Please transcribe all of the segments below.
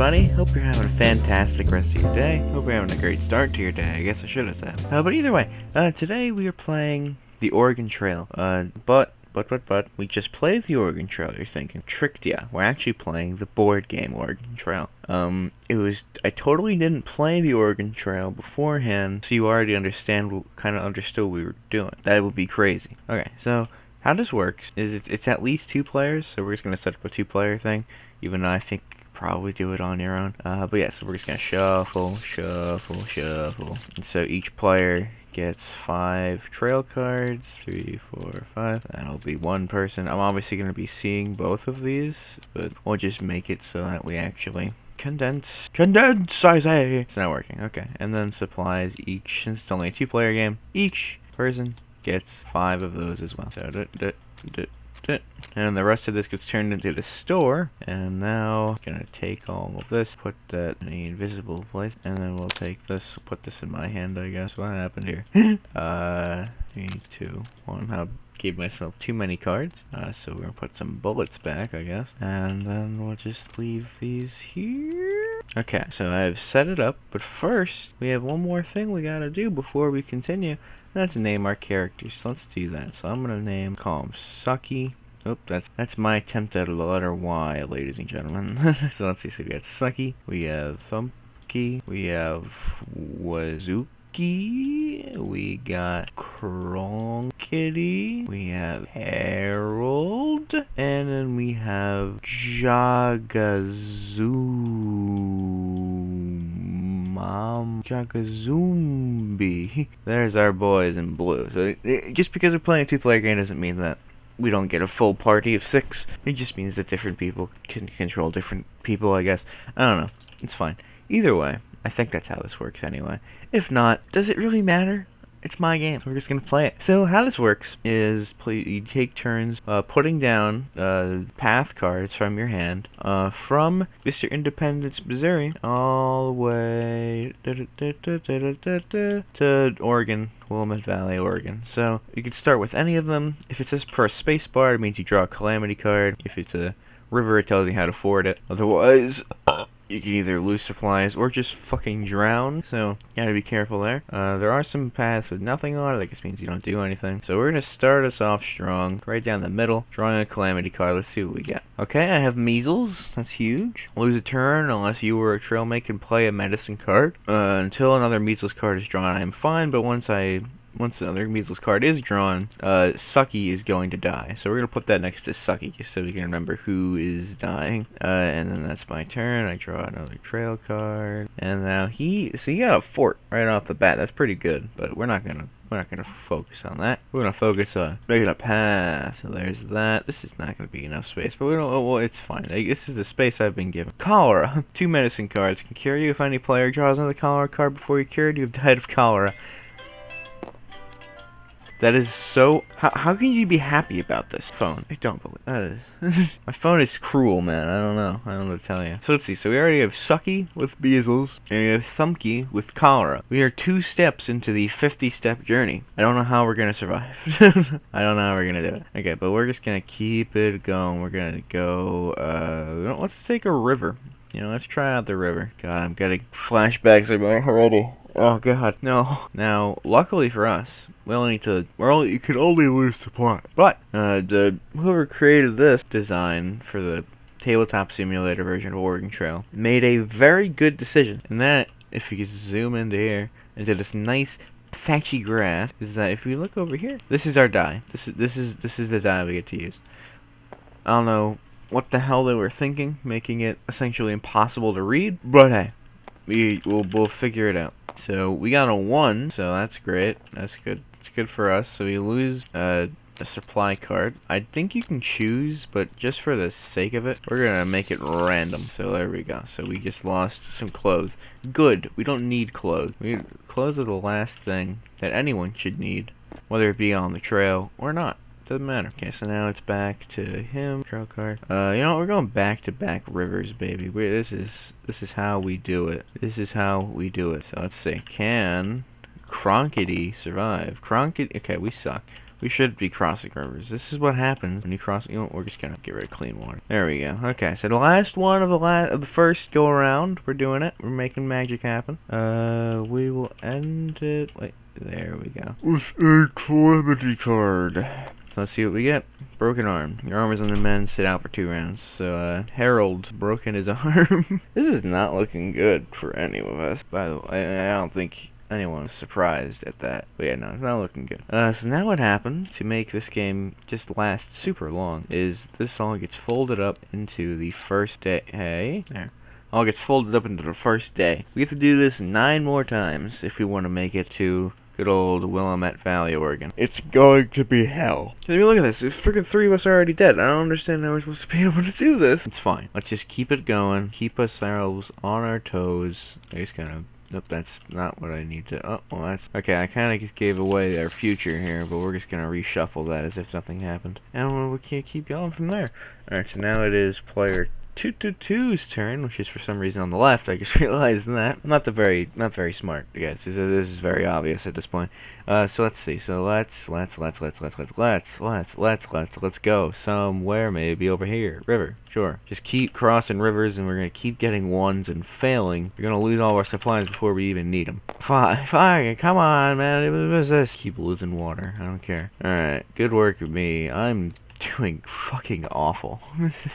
everybody. Hope you're having a fantastic rest of your day. Hope you're having a great start to your day, I guess I should have said. But either way, today we are playing the Oregon Trail. But, we just played the Oregon Trail, you're thinking. Tricked ya. We're actually playing the board game Oregon Trail. I totally didn't play the Oregon Trail beforehand, so you already kind of understood what we were doing. That would be crazy. Okay, so how this works is it's at least 2 players, so we're just going to set up a 2-player thing, even though I think you could probably do it on your own. But yeah, so we're just going to shuffle. And so each player gets 5 trail cards, 3, 4, 5. That'll be 1 person. I'm obviously going to be seeing both of these, but we'll just make it so that we actually condense, I say. It's not working. Okay, and then supplies each, since it's only a 2-player game, each person gets 5 of those as well. So, and the rest of this gets turned into the store. And now, I'm gonna take all of this, put that in the invisible place, and then we'll take this, put this in my hand, I guess. What happened here? 3, 2, 1. I gave myself too many cards. So we're gonna put some bullets back, I guess. And then we'll just leave these here. Okay, so I've set it up, but first, we have one more thing we gotta do before we continue. Let's name our characters. So let's do that. So I'm gonna call him Sucky. Oh, that's my attempt at the letter Y, ladies and gentlemen. So let's see. So we got Sucky, we have Thumpy, we have Wazuki, we got Cronkity, we have Harold, and then we have Jagazumbi. There's our boys in blue. So just because we're playing a 2-player game doesn't mean that we don't get a full party of 6. It just means that different people can control different people, I guess. I don't know. It's fine. Either way, I think that's how this works anyway. If not, does it really matter? It's my game, so we're just gonna play it. So how this works is you take turns putting down path cards from your hand from Mr. Independence, Missouri, all the way to Oregon, Willamette Valley, Oregon. So you can start with any of them. If it says per space bar, it means you draw a calamity card. If it's a river, it tells you how to ford it. Otherwise, you can either lose supplies or just fucking drown, so you gotta be careful there. There are some paths with nothing on it, that just means you don't do anything. So we're gonna start us off strong, right down the middle, drawing a calamity card. Let's see what we get. Okay, I have measles. That's huge. Lose a turn unless you or a trailmate can play a medicine card. Until another measles card is drawn, I'm fine, but once another measles card is drawn, Sucky is going to die. So we're going to put that next to Sucky, just so we can remember who is dying. And then that's my turn. I draw another trail card. And now so he got a fort right off the bat. That's pretty good, but we're not gonna focus on that. We're gonna focus on making a pass. So there's that. This is not gonna be enough space, but well, it's fine. This is the space I've been given. Cholera. 2 medicine cards can cure you. If any player draws another cholera card before you're cured, you've died of cholera. That is so... How can you be happy about this phone? I don't believe that is... My phone is cruel, man. I don't know what to tell you. So let's see. So we already have Sucky with measles, and we have Thumpy with cholera. We are 2 steps into the 50-step journey. I don't know how we're gonna survive. I don't know how we're gonna do it. Okay, but we're just gonna keep it going. We're gonna go... let's take a river. Let's try out the river. God, I'm getting flashbacks already. Oh god, no. Now, luckily for us, you could only lose supply. But whoever created this design for the tabletop simulator version of Oregon Trail made a very good decision. And that, if you could zoom into here, into this nice patchy grass, is that if we look over here, this is our die. This is the die we get to use. I don't know what the hell they were thinking, making it essentially impossible to read, but hey, we'll figure it out. So we got a 1, so that's great. That's good. It's good for us. So we lose a supply card. I think you can choose, but just for the sake of it, we're gonna make it random. So there we go. So we just lost some clothes. Good. We don't need clothes. Clothes are the last thing that anyone should need, whether it be on the trail or not. Doesn't matter. Okay, so now it's back to him. Trail card. We're going back to back rivers, baby. This is how we do it. This is how we do it. So let's see. Can Cronkity survive? Okay, we suck. We should be crossing rivers. This is what happens when you cross. You know, we're just gonna get rid of clean water. There we go. Okay, so the last one of the first go around. We're doing it. We're making magic happen. We will end it. Wait, there we go. With a calamity card. So let's see what we get. Broken arm. Your arm is on the men. Sit out for 2 rounds. So Harold broken his arm. This is not looking good for any of us. By the way, I don't think anyone was surprised at that. But yeah, no, it's not looking good. So now what happens to make this game just last super long is this all gets folded up into the first day. Hey, there. All gets folded up into the first day. We have to do this 9 more times if we want to make it to good old Willamette Valley, Oregon. It's going to be hell. I mean, look at this. There's freaking 3 of us are already dead. I don't understand how we're supposed to be able to do this. It's fine. Let's just keep it going. Keep ourselves on our toes. I just kind of... Nope, that's not what I need to... Oh, well, that's... Okay, I kind of gave away our future here, but we're just going to reshuffle that as if nothing happened. And we can't keep going from there. Alright, so now it is player 222's turn, which is for some reason on the left. I just realized that. Not very smart, guys. This is very obvious at this point. So let's see. So let's go somewhere, maybe over here. River, sure. Just keep crossing rivers, and we're gonna keep getting 1s and failing. We're gonna lose all our supplies before we even need them. Fine, come on, man. What is this? Keep losing water. I don't care. All right, good work with me. I'm doing fucking awful.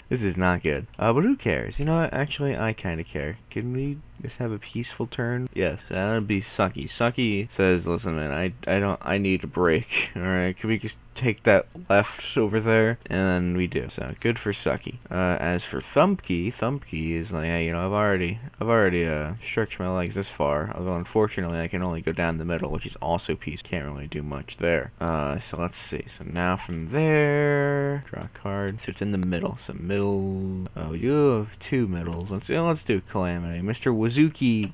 This is not good. But who cares? You know what? Actually, I kind of care. Can we just have a peaceful turn? Yes, that would be Sucky. Sucky says, listen, man, I need a break. Alright, can we just take that left over there? And then we do. So, good for Sucky. As for Thumpkey is like, hey, you know, I've already stretched my legs this far, although unfortunately I can only go down the middle, which is also peace. Can't really do much there. So let's see. So now from there, draw a card. So it's in the middle. So middle, oh, you have 2 middles. Let's do Calamity. Mr.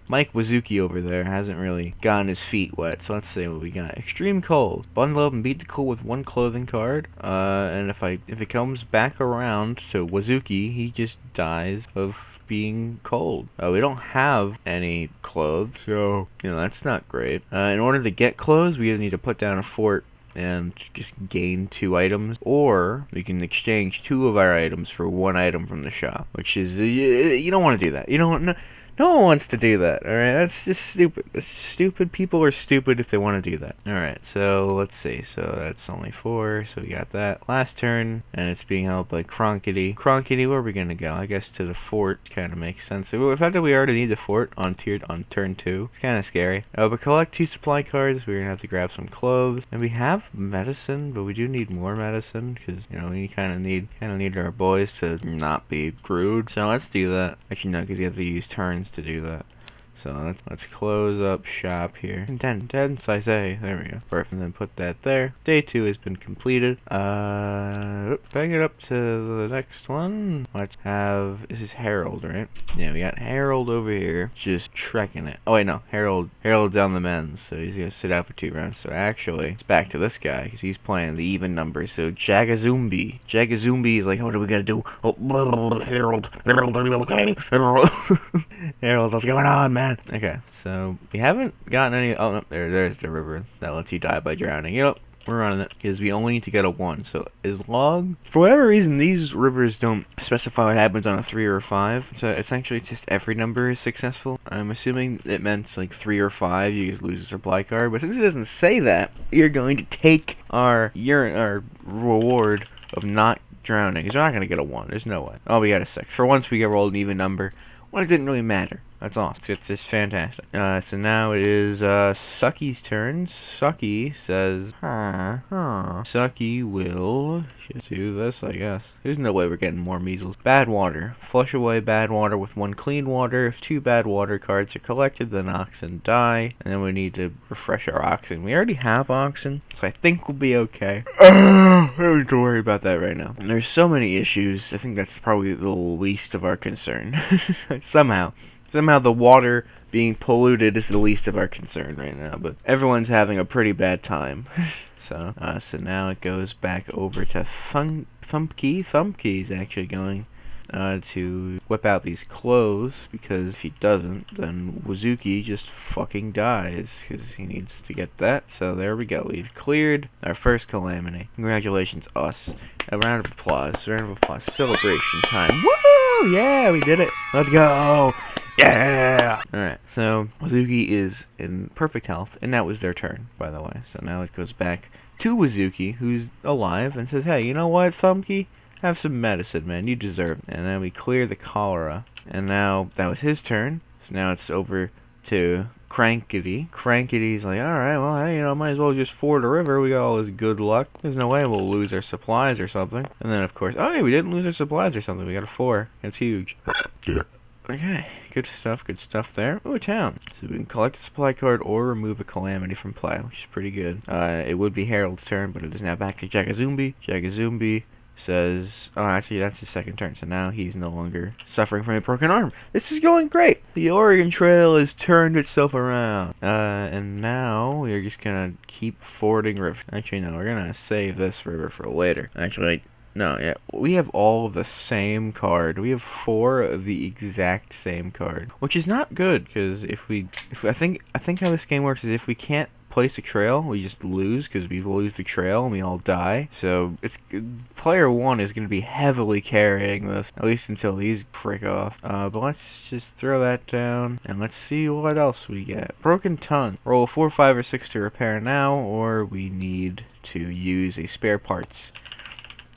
Mike Wazuki over there hasn't really gotten his feet wet, so let's see what we got. Extreme cold. Bundle up and beat the cold with 1 clothing card. And if it comes back around to Wazuki, he just dies of being cold. We don't have any clothes, so you know that's not great. In order to get clothes, we either need to put down a fort and just gain 2 items, or we can exchange 2 of our items for 1 item from the shop, which is you don't want to do that. You don't. No one wants to do that, alright? That's just stupid. That's stupid. People are stupid if they want to do that. Alright, so let's see. So that's only 4, so we got that. Last turn, and it's being held by Cronkity. Cronkity, where are we gonna go? I guess to the fort kind of makes sense. The fact that we already need the fort on turn 2, it's kind of scary. But collect 2 supply cards. We're gonna have to grab some clothes. And we have medicine, but we do need more medicine, because, you know, we kind of need our boys to not be crude. So let's do that. Actually, no, because you have to use turns to do that. So let's close up shop here. 10 size A. There we go. Perfect. And then put that there. Day 2 has been completed. Bring it up to the next one. Let's have, this is Harold, right? Yeah, we got Harold over here just trekking it. Oh wait, no, Harold's on the men's, so he's gonna sit out for 2 rounds. So actually, it's back to this guy because he's playing the even numbers. So Jagazumbi is like, what are we gonna do? Oh, Harold, are you okay? Harold, what's going on, man? Okay, so we haven't gotten any. Oh no, there's the river that lets you die by drowning. You know, we're running it because we only need to get a 1. So as long, for whatever reason, these rivers don't specify what happens on a 3 or a 5. So it's actually just every number is successful. I'm assuming it meant like 3 or 5, you just lose a supply card. But since it doesn't say that, you're going to take our reward of not drowning. Because we're not going to get a 1. There's no way. Oh, we got a 6. For once, we get rolled an even number. Well, it didn't really matter. That's awesome. It's just fantastic. So now it is Sucky's turn. Sucky says, Sucky will just do this, I guess. There's no way we're getting more measles. Bad water. Flush away bad water with 1 clean water. If 2 bad water cards are collected, then oxen die. And then we need to refresh our oxen. We already have oxen, so I think we'll be okay. I don't need to worry about that right now. And there's so many issues. I think that's probably the least of our concern. Somehow the water being polluted is the least of our concern right now, but everyone's having a pretty bad time. So now it goes back over to Thumpkey. Thumpkey's actually going to whip out these clothes, because if he doesn't, then Wazuki just fucking dies, because he needs to get that. So there we go. We've cleared our first calamity. Congratulations, us. A round of applause. Round of applause. Celebration time. Woo! Yeah, we did it. Let's go. Yeah! Alright, so Wazuki is in perfect health, and that was their turn, by the way. So now it goes back to Wazuki, who's alive, and says, hey, you know what, Thumbkey? Have some medicine, man. You deserve it. And then we clear the cholera. And now that was his turn. So now it's over to Crankety. Crankety's like, alright, well, hey, might as well just ford a river. We got all this good luck. There's no way we'll lose our supplies or something. And then, of course, oh, hey, we didn't lose our supplies or something. We got a 4. That's huge. Yeah. Okay, good stuff there. Ooh, a town. So we can collect a supply card or remove a calamity from play, which is pretty good. It would be Harold's turn, but it is now back to Jagazumbi. Jagazumbi says, oh, actually, that's his second turn, so now he's no longer suffering from a broken arm. This is going great. The Oregon Trail has turned itself around. And now we're just gonna keep fording river. Actually, no, we're gonna save this river for later. Actually, no, yeah, we have all of the same card. We have 4 of the exact same card, which is not good, because I think how this game works is if we can't place a trail, we just lose, because we lose the trail and we all die. So it's player 1 is going to be heavily carrying this, at least until these prick off. But let's just throw that down and let's see what else we get. Broken tongue. Roll 4, 5, or 6 to repair now, or we need to use a spare parts.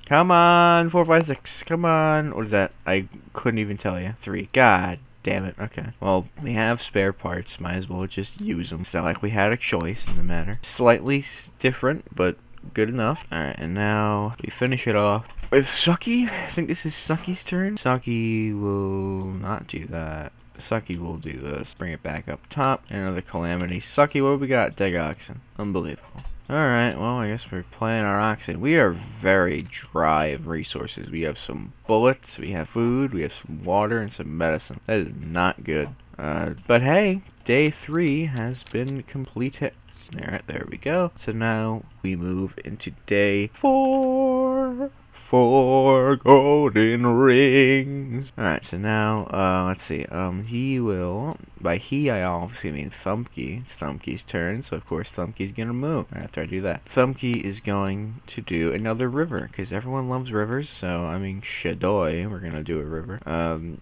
Come on, 4, 5, 6. Come on. What is that? I couldn't even tell you. 3. God damn it. Okay. Well, we have spare parts. Might as well just use them. It's not like we had a choice in the matter. Slightly different, but good enough. Alright, and now we finish it off with Sucky. I think this is Sucky's turn. Sucky will not do that. Sucky will do this. Bring it back up top. Another calamity. Sucky, what have we got? Deg oxen. Unbelievable. Alright, well, I guess we're playing our oxen. We are very dry of resources. We have some bullets, we have food, we have some water, and some medicine. That is not good. But hey, day 3 has been completed. Alright, there we go. So now we move into day 4. 4 golden rings. Alright, so now, let's see. He will, by he, I obviously mean Thumbkey. It's Thumbkey's turn, so of course Thumbkey's gonna move. Right after I do that, Thumbkey is going to do another river, because everyone loves rivers, so, I mean, shadoy, we're gonna do a river.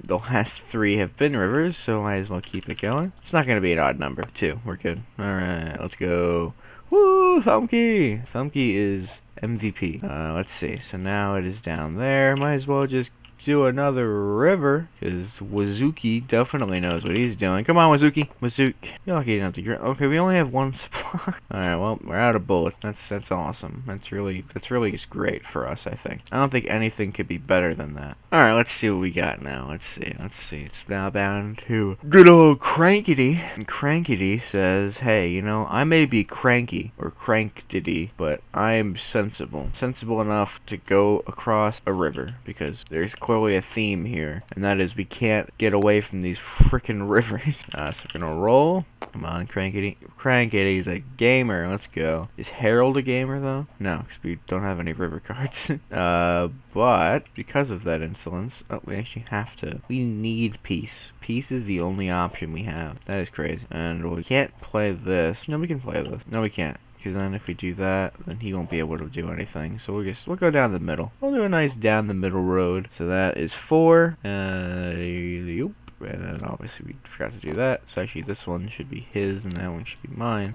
The last 3 have been rivers, so might as well keep it going. It's not gonna be an odd number. 2, we're good. Alright, let's go. Woo, Thumbkey! Thumbkey is MVP. Let's see. So now it is down there. Might as well just do another river, because Wazuki definitely knows what he's doing. Come on, Wazuki. Wazuki. You're lucky you don't have to grab. Okay, we only have 1 supply. Alright, well, we're out of bullets. That's awesome. That's really just great for us, I think. I don't think anything could be better than that. Alright, let's see what we got now. Let's see. It's now down to good old Crankety. And Crankety says, hey, I may be cranky, or cranktity, but I'm sensible. Sensible enough to go across a river, because there's clearly a theme here, and that is we can't get away from these frickin' rivers. So we're gonna roll. Come on, Crankety. Crankety's a gamer. Let's go. Is Harold a gamer, though? No, because we don't have any river cards. But because of that insolence, we actually have to. We need peace. Peace is the only option we have. That is crazy. And we can't play this. No, we can play this. No, we can't. Because then if we do that, then he won't be able to do anything. So we'll go down the middle. We'll do a nice down the middle road. So that is 4. And then obviously we forgot to do that. So actually this one should be his and that one should be mine.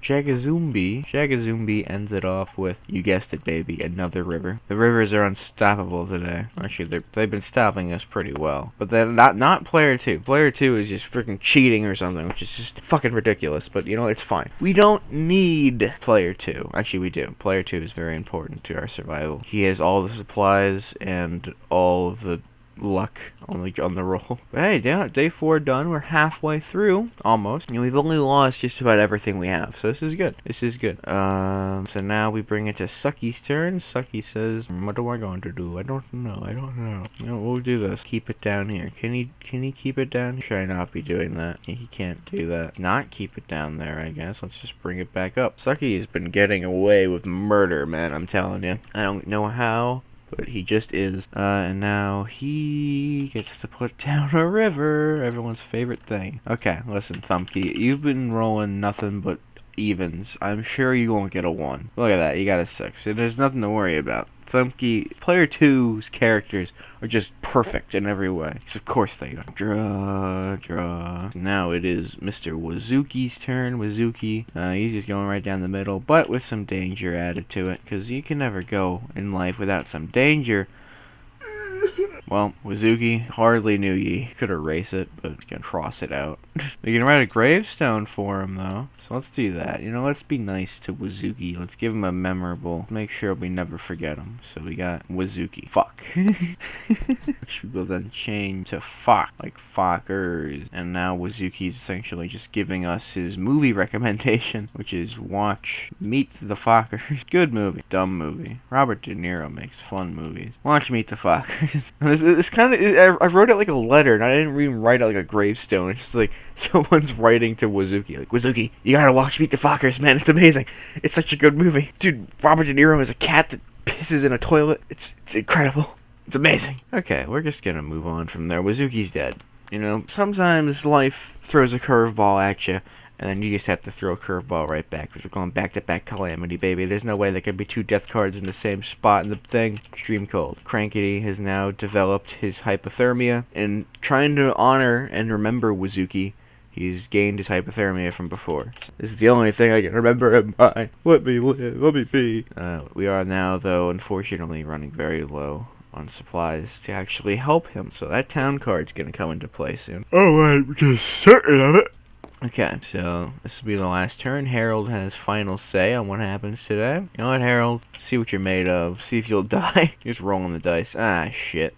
Jagazumbi ends it off with, you guessed it, baby, another river. The rivers are unstoppable today. Actually, they've been stopping us pretty well. But then not player 2. Player 2 is just freaking cheating or something, which is just fucking ridiculous. But it's fine. We don't need player 2. Actually, we do. Player 2 is very important to our survival. He has all the supplies and all of the luck on the roll. But hey, day 4 done. We're halfway through, almost. We've only lost just about everything we have, so this is good. So now we bring it to Sucky's turn. Sucky says, what am I going to do? I don't know. We'll do this. Keep it down here. Can he keep it down? Should I not be doing that? He can't do that. Not keep it down there, I guess. Let's just bring it back up. Sucky has been getting away with murder, man, I'm telling you. I don't know how, but he just is. And now he gets to put down a river, everyone's favorite thing. Okay, listen, Thumpy, you've been rolling nothing but evens. I'm sure you won't get a 1. Look at that, you got a 6. And there's nothing to worry about. Thumpy, player 2's characters are just perfect in every way. So of course they are. Draw. Now it is Mr. Wazuki's turn. Wazuki, he's just going right down the middle, but with some danger added to it, because you can never go in life without some danger. Well, Wazuki, hardly knew ye. Could erase it, but you can cross it out. We can write a gravestone for him, though. So let's do that. You know, let's be nice to Wazuki. Let's give him a memorable. Make sure we never forget him. So we got Wazuki. Fuck. Which we will then change to fuck, like fuckers. And now Wazuki's essentially just giving us his movie recommendation, which is watch Meet the Fockers. Good movie. Dumb movie. Robert De Niro makes fun movies. Watch Meet the Fockers. It's kind of, I wrote it like a letter, and I didn't even write it like a gravestone. It's just like someone's writing to Wazuki, like, Wazuki, you gotta watch Meet the Fockers, man. It's amazing. It's such a good movie. Dude, Robert De Niro is a cat that pisses in a toilet. It's incredible. It's amazing. Okay, we're just gonna move on from there. Wazuki's dead. You know, sometimes life throws a curveball at you, and then you just have to throw a curveball right back, because we're going back-to-back calamity, baby. There's no way there could be 2 death cards in the same spot in the thing. Extreme cold. Crankety has now developed his hypothermia, and trying to honor and remember Wazuki, he's gained his hypothermia from before. This is the only thing I can remember him by. Let me live, let me be. We are now, though, unfortunately running very low on supplies to actually help him, so that town card's gonna come into play soon. Oh, I'm just certain of it. Okay, so this will be the last turn. Harold has final say on what happens today. You know what, Harold? See what you're made of. See if you'll die. Just rolling the dice. Ah, shit.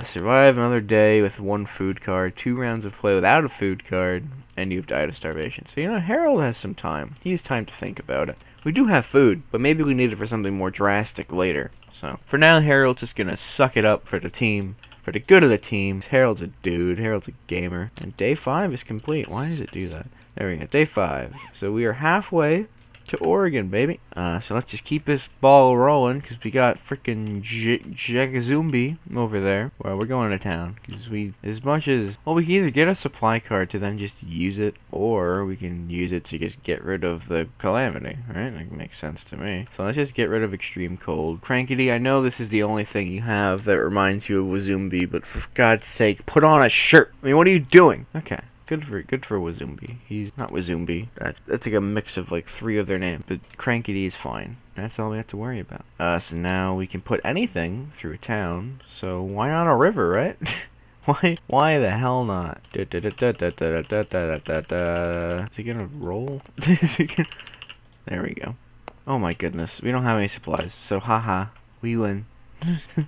Survive another day with 1 food card, 2 rounds of play without a food card, and you've died of starvation. So, you know, Harold has some time. He has time to think about it. We do have food, but maybe we need it for something more drastic later. So, for now, Harold's just gonna suck it up for the team. For the good of the teams. Harold's a dude. Harold's a gamer. And day 5 is complete. Why does it do that? There we go. Day 5. So we are halfway to Oregon, baby. So let's just keep this ball rolling, because we got freaking Jagazumbi over there. Well, we're going to town, because as much as, well, we can either get a supply card to then just use it, or we can use it to just get rid of the calamity, right? That makes sense to me. So let's just get rid of extreme cold. Crankety, I know this is the only thing you have that reminds you of Wazumbi, but for God's sake, put on a shirt. I mean, what are you doing? Okay. Good for Wazumbi. He's not Wazumbi. That's like a mix of like 3 of their names. But Crankety is fine. That's all we have to worry about. So now we can put anything through a town. So why not a river, right? Why the hell not? Is he gonna roll? There we go. Oh my goodness. We don't have any supplies. So haha. We win.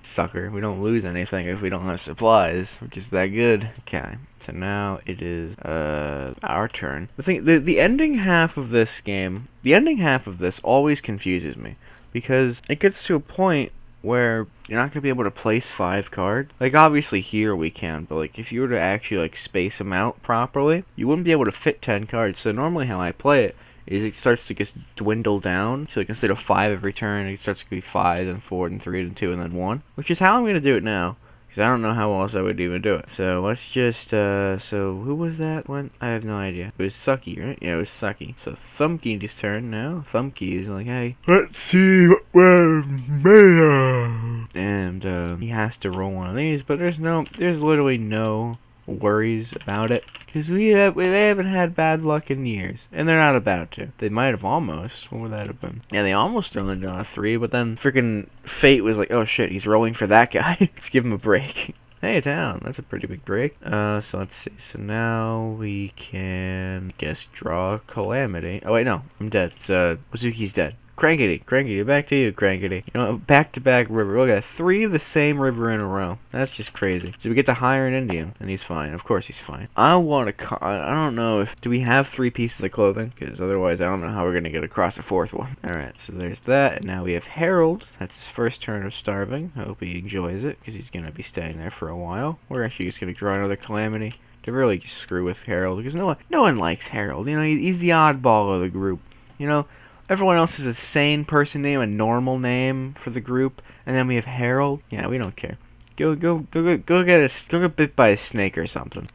Sucker. We don't lose anything if we don't have supplies. We're just that good. Okay. So now it is our turn. The ending half of this game, the ending half of this always confuses me, because it gets to a point where you're not going to be able to place 5 cards. Like, obviously here we can, but like if you were to actually like space them out properly, you wouldn't be able to fit 10 cards. So normally how I play it is it starts to just dwindle down. So like instead of 5 every turn, it starts to be 5, then 4, then 3, then 2, and then 1. Which is how I'm going to do it now, because I don't know how else I would even do it. So let's just, so who was that one? I have no idea. It was Sucky, right? Yeah, it was Sucky. So Thumpky's turn now. Thumpky is like, hey, let's see what we're made of. And he has to roll one of these, but there's literally no worries about it, because they haven't had bad luck in years, and they're not about to. They might have almost. What would that have been? Yeah, they almost only got a 3, but then freaking fate was like, oh shit, he's rolling for that guy. Let's give him a break. Hey, town. That's a pretty big break. So let's see. So now we can, draw Calamity. Oh wait, no, I'm dead. Wazuki's dead. Crankety, back to you, Crankety. You know, back-to-back river. Look at 3 of the same river in a row. That's just crazy. So we get to hire an Indian, and he's fine. Of course he's fine. I don't know if, do we have 3 pieces of clothing? Because otherwise I don't know how we're going to get across a 4th one. Alright, so there's that, and now we have Harold. That's his first turn of starving. I hope he enjoys it, because he's going to be staying there for a while. We're actually just going to draw another Calamity to really just screw with Harold, because no one likes Harold. You know, he's the oddball of the group. You know, Everyone else is a sane person name, a normal name for the group, and then we have Harold. Yeah, we don't care. Go get bit by a snake or something.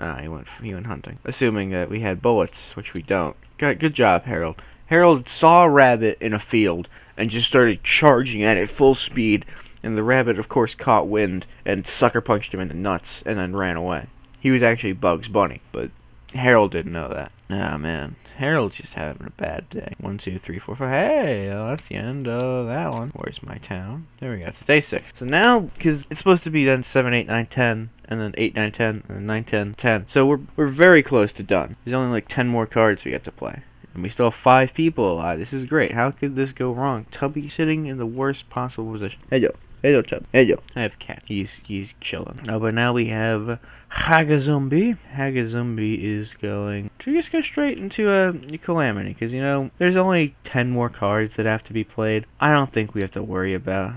He went hunting. Assuming that we had bullets, which we don't. Good job, Harold. Harold saw a rabbit in a field and just started charging at it full speed, and the rabbit, of course, caught wind and sucker punched him in the nuts and then ran away. He was actually Bugs Bunny, but Harold didn't know that. Ah, man. Harold's just having a bad day. 1, 2, 3, 4, 5. Hey, that's the end of that one. Where's my town? There we go. It's day 6. So now, because it's supposed to be then 7, 8, 9, 10, and then 8, 9, 10, and then 9, 10, 10. So we're very close to done. There's only like 10 more cards we get to play. And we still have 5 people alive. This is great. How could this go wrong? Tubby sitting in the worst possible position. Hey, yo. Hey, yo, Tub. Hey, yo. I have a cat. He's chilling. Oh, but now we have Hagazumbi. Hagazumbi is going to just go straight into a Calamity. Because, you know, there's only 10 more cards that have to be played. I don't think we have to worry about.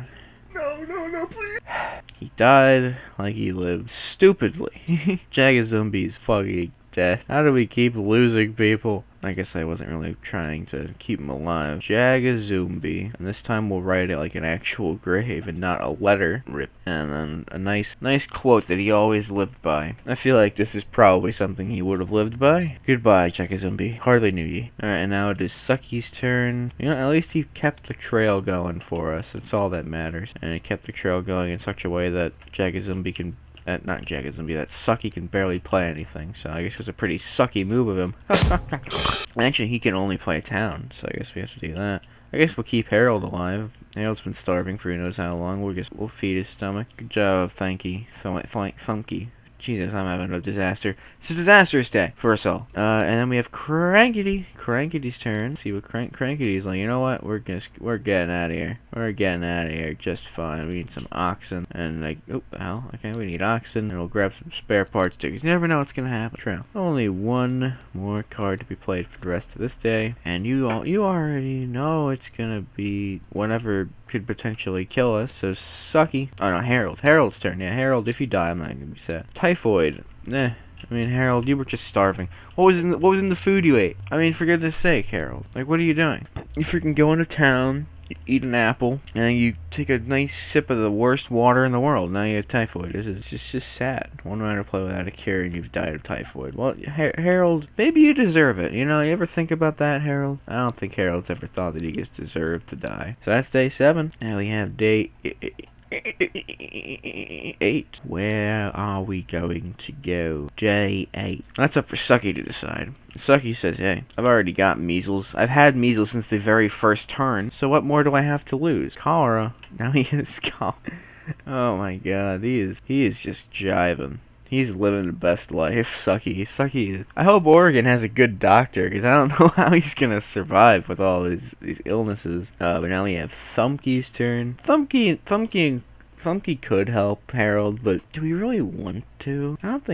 No, please. He died like he lived. Stupidly. Jagazumbi's fucking dead. How do we keep losing people? I guess I wasn't really trying to keep him alive. Jagazumbi. And this time we'll write it like an actual grave and not a letter. Rip. And then a nice quote that he always lived by. I feel like this is probably something he would have lived by. Goodbye, Jagazumbi. Hardly knew ye. Alright, and now it is Sucky's turn. You know, at least he kept the trail going for us. That's all that matters. And he kept the trail going in such a way that Jagazumbi can not Jagazumbi, that Sucky can barely play anything, so I guess it was a pretty sucky move of him. Actually, he can only play a town, so I guess we have to do that. I guess we'll keep Harold alive. Harold's been starving for who knows how long. We'll feed his stomach. Good job, Thanky. Funky. Jesus, I'm having a disaster. It's a disastrous day for us all. And then we have Crankety. Crankety's turn. Let's see what Crankety's like. You know what? We're getting out of here. We're getting out of here just fine. We need some oxen. And like, oh, the hell? Okay, we need oxen. And we'll grab some spare parts too. Because you never know what's gonna happen. Trail. Only one more card to be played for the rest of this day. And you already know it's gonna be whatever could potentially kill us. So Sucky. Oh no, Harold. Harold's turn. Yeah, Harold. If you die, I'm not gonna be sad. Typhoid. I mean, Harold, you were just starving. What was in the food you ate? I mean, for goodness sake, Harold. Like, what are you doing? You freaking go into town, you eat an apple, and then you take a nice sip of the worst water in the world. Now you have typhoid. This is just sad. One round to play without a cure, and you've died of typhoid. Well, Harold, maybe you deserve it. You know, you ever think about that, Harold? I don't think Harold's ever thought that he just deserved to die. So that's day 7. Now we have day 8. Where are we going to go? J8. That's up for Sucky to decide. Sucky says, hey, I've already got measles. I've had measles since the very first turn, so what more do I have to lose? Cholera. Now he is cholera. Oh my god, he is just jiving. He's living the best life, Sucky. I hope Oregon has a good doctor, because I don't know how he's gonna survive with all these illnesses. But now we have Thumpky's turn. Thumpky could help Harold, but do we really want to? I don't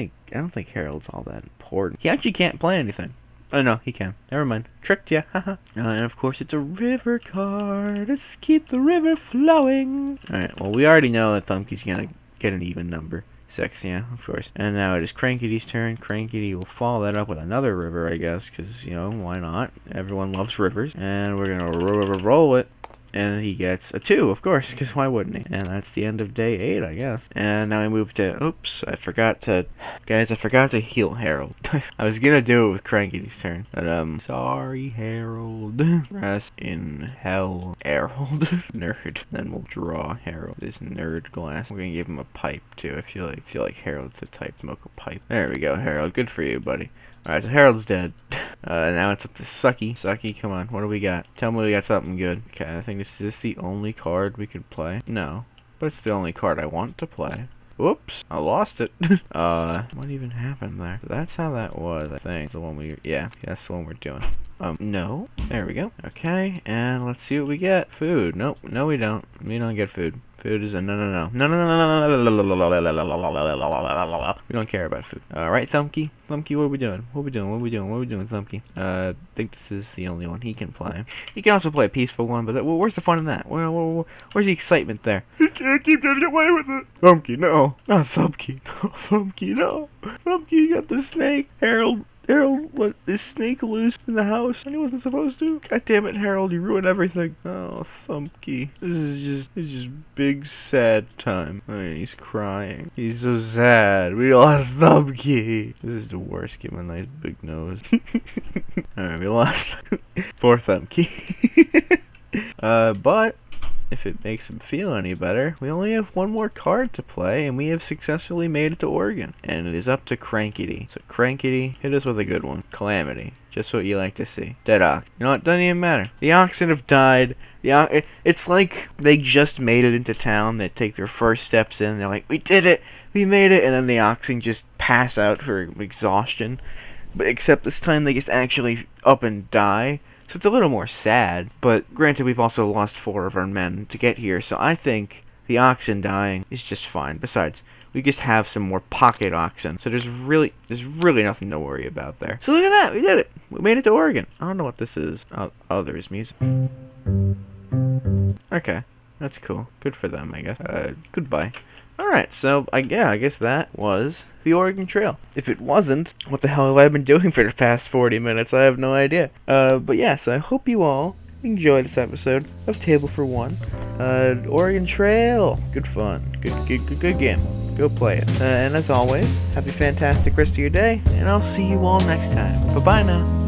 think Harold's all that important. He actually can't play anything. Oh no, he can. Never mind. Tricked ya. Haha. And of course it's a river card. Let's keep the river flowing. Alright, well we already know that Thumpky's gonna get an even number. 6, yeah, of course. And now it is Crankety's turn. Crankety will follow that up with another river, I guess, because, you know, why not? Everyone loves rivers. And we're going to roll it. And he gets a 2, of course, because why wouldn't he? And that's the end of day 8, I guess. And now we move to, oops, I forgot to heal Harold. I was gonna do it with Crankety's turn, but, sorry, Harold. Rest in hell, Harold. Nerd. Then we'll draw Harold. This nerd glass. We're gonna give him a pipe, too. I feel like Harold's the type to smoke a pipe. There we go, Harold. Good for you, buddy. Alright, so Harold's dead. Now it's up to Sucky. Sucky, come on. What do we got? Tell me we got something good. Okay, I think is this the only card we could play? No. But it's the only card I want to play. Whoops. I lost it. What even happened there? That's how that was, I think. Yeah, that's the one we're doing. No. There we go. Okay, and let's see what we get. Food. Nope. No, we don't. We don't get food. Food is a no. We don't care about food. Alright, Thumpky. Thumpky, what are we doing? What are we doing, Thumpky? I think this is the only one he can play. He can also play a peaceful one, but where's the fun in that? Where's the excitement there? He can't keep getting away with it. Thumpky, no. Not Thumpky. No, Thumpky, no. Thumpky, you got the snake. Harold, Harold let this snake loose in the house and he wasn't supposed to. God damn it, Harold, you ruined everything. Oh, Thumpy. This is just big sad time. Oh, he's crying. He's so sad. We lost Thumpy. This is the worst. Give him a nice big nose. Alright, we lost. Poor Thumpy. But if it makes him feel any better, we only have one more card to play, and we have successfully made it to Oregon. And it is up to Crankety. So Crankety, hit us with a good one. Calamity. Just what you like to see. Dead ox. You know what? Doesn't even matter. The oxen have died. It's like they just made it into town. They take their first steps in. They're like, we did it. We made it. And then the oxen just pass out for exhaustion. But except this time they just actually up and die. So it's a little more sad, but granted we've also lost 4 of our men to get here, so I think the oxen dying is just fine. Besides, we just have some more pocket oxen, so there's really nothing to worry about there. So look at that, we did it! We made it to Oregon. I don't know what this is. Oh, there's music. Okay, that's cool. Good for them, I guess. Goodbye. Alright, so I guess that was the Oregon Trail. If it wasn't, what the hell have I been doing for the past 40 minutes? I have no idea. But yes, I hope you all enjoyed this episode of Table for One. Oregon Trail. Good fun. Good game. Go play it. And as always, have a fantastic rest of your day, and I'll see you all next time. Bye-bye now.